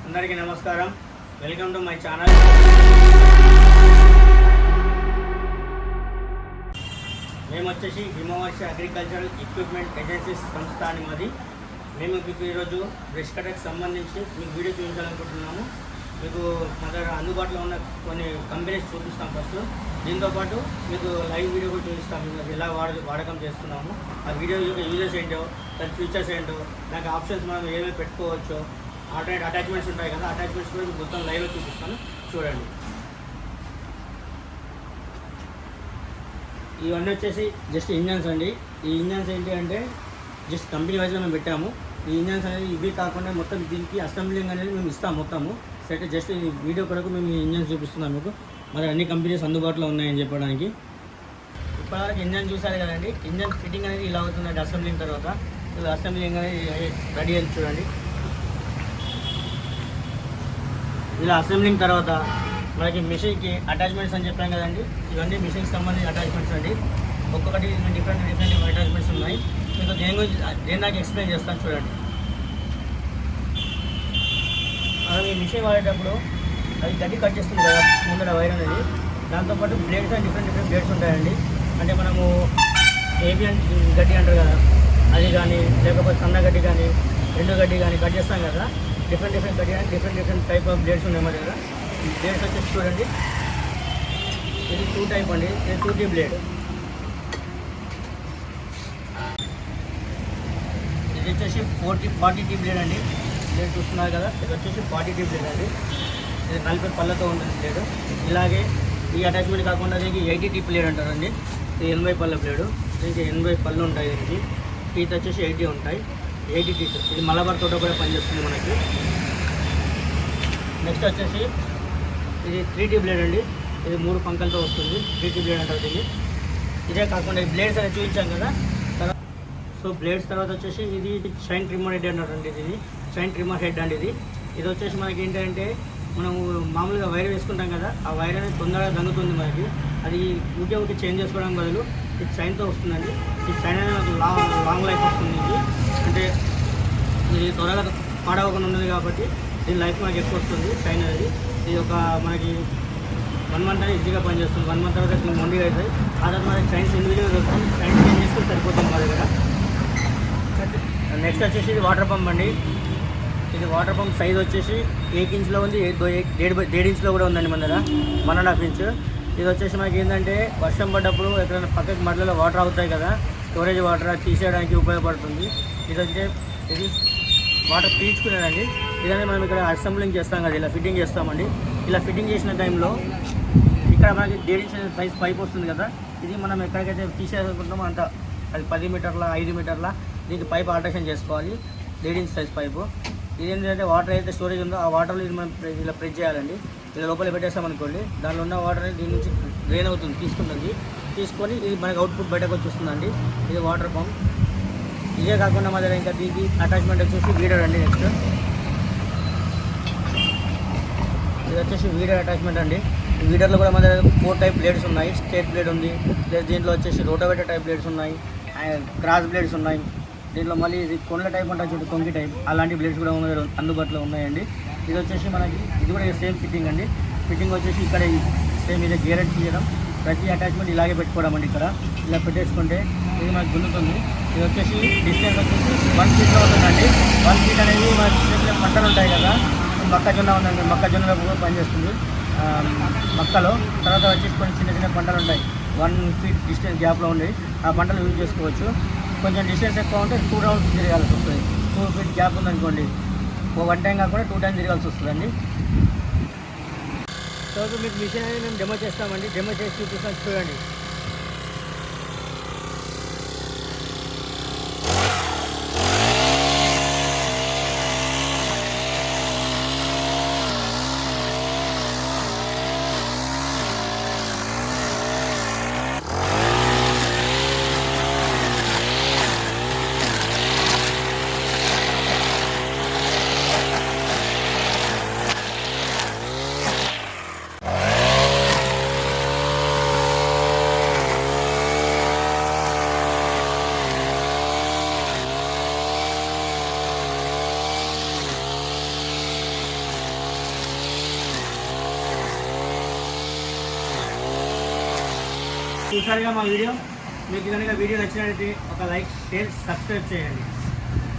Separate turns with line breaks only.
అందరికీ నమస్కారం. Welcome to my channel. మేము వచ్చేసి హిమవర్ష అగ్రికల్చరల్ ఎక్విప్మెంట్ ఏజెన్సీస్ సంస్థ అని మాది. మేము మీకు ఈరోజు బ్రష్ కటర్కి సంబంధించి మీకు వీడియో చూపించాలనుకుంటున్నాము. మీకు మన దగ్గర అందుబాటులో ఉన్న కొన్ని కంపెనీస్ చూపిస్తాం ఫస్ట్. దీంతోపాటు మీకు లైవ్ వీడియో కూడా చూపిస్తాం. మేము ఎలా వాడకం చేస్తున్నాము, ఆ వీడియో యొక్క యూజెస్ ఏంటో, దాని ఫీచర్స్ ఏంటో, దానికి ఆప్షన్స్ మనం ఏమేమి పెట్టుకోవచ్చో, ఆల్టర్నేట్ అటాచ్మెంట్స్ ఉంటాయి కదా, అటాచ్మెంట్స్ కూడా మొత్తం లైవ్లో చూపిస్తాను, చూడండి. ఇవన్నీ వచ్చేసి జస్ట్ ఇంజన్స్ అండి. ఈ ఇంజన్స్ ఏంటి అంటే జస్ట్ కంపెనీ వైజ్గా మేము పెట్టాము. ఈ ఇంజన్స్ అనేది ఇవి కాకుండా మొత్తం దీనికి అసెంబ్లింగ్ అనేది మేము ఇస్తాం మొత్తము సెట్. జస్ట్ ఈ వీడియో కొరకు మేము ఈ ఇంజన్స్ చూపిస్తున్నాం మీకు. మరి అన్ని కంపెనీస్ అందుబాటులో ఉన్నాయని చెప్పడానికి. ఇప్పటివరకు ఇంజన్ చూసారు కదండి. ఇంజన్ ఫిట్టింగ్ అనేది ఇలా అవుతుందండి అసెంబ్లింగ్ తర్వాత. ఇది అసెంబ్లింగ్ అనేది రెడీ అని చూడండి. ఇలా అసెంబ్లింగ్ తర్వాత మనకి మిషన్కి అటాచ్మెంట్స్ అని చెప్పాం కదండి. ఇవన్నీ మిషన్కి సంబంధించిన అటాచ్మెంట్స్ అండి. ఒక్కొక్కటి డిఫరెంట్ అటాచ్మెంట్స్ ఉన్నాయి. మీకు దేని నాకు ఎక్స్ప్లెయిన్ చేస్తాను చూడండి. మనం ఈ మిషన్ వాడేటప్పుడు అది గడ్డి కట్ చేస్తుంది కదా ముందర వైర్ అనేది. దాంతోపాటు బ్లేడ్స్ అని డిఫరెంట్ బ్లేడ్స్ ఉంటాయండి. అంటే మనము ఏబియన్ గడ్డి అంటారు కదా, అది కానీ లేకపోతే సన్న గడ్డి కానీ ఎండు గడ్డి కానీ కట్ చేస్తాం కదా. డిఫరెంట్ గడ్డి కానీ డిఫరెంట్ టైప్ ఆఫ్ బ్లేడ్స్ ఉన్నాయి మన దగ్గర. బ్లేడ్స్ వచ్చేసి చూడండి, ఇది 2 టైప్ అండి. ఇది 2T బ్లేడ్. ఇది వచ్చేసి 40T బ్లేడ్ అండి. బ్లేడ్ చూస్తున్నారు కదా, ఇది వచ్చేసి 40T బ్లేడ్ అండి. ఇది 40 పళ్ళతో ఉంటుంది బ్లేడ్. ఇలాగే ఈ అటాచ్మెంట్ కాకుండా దీనికి 80T బ్లేడ్ అంటారండి. ఇది 80 పళ్ళ బ్లేడు. దీనికి 80 పళ్ళు ఉంటాయి. దీనికి టీత్ వచ్చేసి 80 ఉంటాయి. 80 టీత్. ఇది మలబార్ తోట కూడా పనిచేస్తుంది మనకి. నెక్స్ట్ వచ్చేసి ఇది 3T బ్లేడ్ అండి. ఇది 3 పంకలతో వస్తుంది. 3T బ్లేడ్ అంటారు దీన్ని. ఇదే కాకుండా ఈ బ్లేడ్స్ అనేది చూపించాం కదా. సో బ్లేడ్స్ తర్వాత వచ్చేసి ఇది షైన్ ట్రిమ్మర్ హెడ్ అంటారండి. ఇది షైన్ ట్రిమ్మర్ హెడ్ అండి. ఇది వచ్చేసి మనకి ఏంటంటే మనము మామూలుగా వైర్ వేసుకుంటాం కదా, ఆ వైర్ అనేది తొందరగా దంగుతుంది మనకి. అది ఊకే చేంజ్ చేసుకోవడం బదులు ఇది చైన్తో వస్తుందండి. ఈ చైన్ అనేది మనకు లాంగ్ లైఫ్ వస్తుంది. ఇది అంటే ఇది త్వరగా పాడవకుండా ఉన్నది కాబట్టి దీని లైఫ్ మనకి ఎక్కువ వస్తుంది చైన్ అనేది. ఇది ఒక మనకి 1 మంత్ అనేది ఈజీగా పనిచేస్తుంది. 1 మంత్ తర్వాత దీన్ని మొండిగా అవుతుంది. ఆ తర్వాత మనకి చైన్స్ ఇండివిజువల్గా వస్తుంది. చైన్ చేంజ్ చేసుకొని సరిపోతుంది మా దగ్గర. నెక్స్ట్ వచ్చేసి ఇది వాటర్ పంప్ అండి. ఇది వాటర్ పంప్ సైజ్ వచ్చేసి 1 ఇంచ్లో ఉంది, 1.5 ఇంచ్లో కూడా ఉందండి మన దగ్గర, 1.5 ఇంచ్. ఇది వచ్చేసి మనకి ఏంటంటే వర్షం పడ్డప్పుడు ఎక్కడైనా పక్కకి మధ్యలో వాటర్ అవుతాయి కదా, స్టోరేజ్ వాటర్ తీసేయడానికి ఉపయోగపడుతుంది. ఇది వాటర్ పీల్చుకునేదండి. ఇదనే మనం ఇక్కడ అసెంబ్లింగ్ చేస్తాం కదా, ఇలా ఫిట్టింగ్ చేస్తామండి. ఇలా ఫిట్టింగ్ చేసిన టైంలో ఇక్కడ మనకి 1.5 ఇంచ్ సైజ్ పైప్ వస్తుంది కదా, ఇది మనం ఎక్కడికైతే తీసేసుకుంటామో అంత, అది 10 మీటర్ల 5 మీటర్ల దీనికి పైప్ ఆల్టరేషన్ చేసుకోవాలి. 1.5 ఇంచ్ సైజ్ పైపు. ఇదేంటంటే వాటర్ అయితే స్టోరేజ్ ఉందో ఆ వాటర్లో ఇది మనం ఇలా ప్రెస్ చేయాలండి. ఇలా లోపల పెట్టేస్తామనుకోండి, దానిలో ఉన్న వాటర్ అనేది దీని నుంచి డ్రైన్ అవుతుంది, తీసుకొని ఇది మనకి అవుట్పుట్ బయటకు వచ్చేస్తుందండి. ఇది వాటర్ పంప్. ఇదే కాకుండా మా దగ్గర ఇంకా దీనికి అటాచ్మెంట్ వచ్చేసి వీడర్ అండి. నెక్స్ట్ ఇది వచ్చేసి వీడర్ అటాచ్మెంట్ అండి. ఈ వీడర్లో కూడా మన దగ్గర 4 టైప్ బ్లేడ్స్ ఉన్నాయి. స్ట్రేట్ బ్లేడ్ ఉంది, దీంట్లో వచ్చేసి రోటోవేటర్ టైప్ బ్లేడ్స్ ఉన్నాయి, క్రాస్ బ్లేడ్స్ ఉన్నాయి. దీంట్లో మళ్ళీ ఇది కొండ టైప్ ఉంటుంది చూడండి, కొంగి టైప్, అలాంటి బ్లేడ్స్ కూడా అందుబాటులో ఉన్నాయండి. ఇది వచ్చేసి మనకి ఇది కూడా సేమ్ ఫిట్టింగ్ అండి. ఫిట్టింగ్ వచ్చేసి ఇక్కడ సేమ్ ఇదే గేరెట్ తీయడం, ప్రతి అటాచ్మెంట్ ఇలాగే పెట్టుకోవడం అండి. ఇక్కడ ఇలా పెట్టేసుకుంటే ఇది మనకు గుండుతుంది. ఇది వచ్చేసి డిస్టెన్స్ వచ్చేసి 1 ఫీట్లో ఉంటుందండి. 1 ఫీట్ అనేది మన చిన్న పంటలు ఉంటాయి కదా, మొక్కజొన్న ఉందండి, మొక్కజొన్నలో కూడా పనిచేస్తుంది. మొక్కలో తర్వాత వచ్చేసి కొన్ని చిన్న పంటలు ఉంటాయి, 1 ఫీట్ డిస్టెన్స్ గ్యాప్లో ఉండి ఆ పంటలు యూజ్ చేసుకోవచ్చు. కొంచెం డిస్టెన్స్ ఎక్కువ ఉంటే 2 రౌండ్స్ తిరగాల్సి వస్తుంది. 2 ఫీట్ గ్యాప్ ఉందనుకోండి, 1 టైం కాకుండా 2 టైం తిరగాల్సి వస్తుందండి. సో మీకు మిషన్ అనేది మేము డెమో చేస్తామండి. డెమో చేసి చూపిస్తాం, చూడండి. చూసారుగా మా వీడియో. మీకు కనుక వీడియో నచ్చినట్లయితే ఒక లైక్, షేర్, సబ్స్క్రైబ్ చేయండి.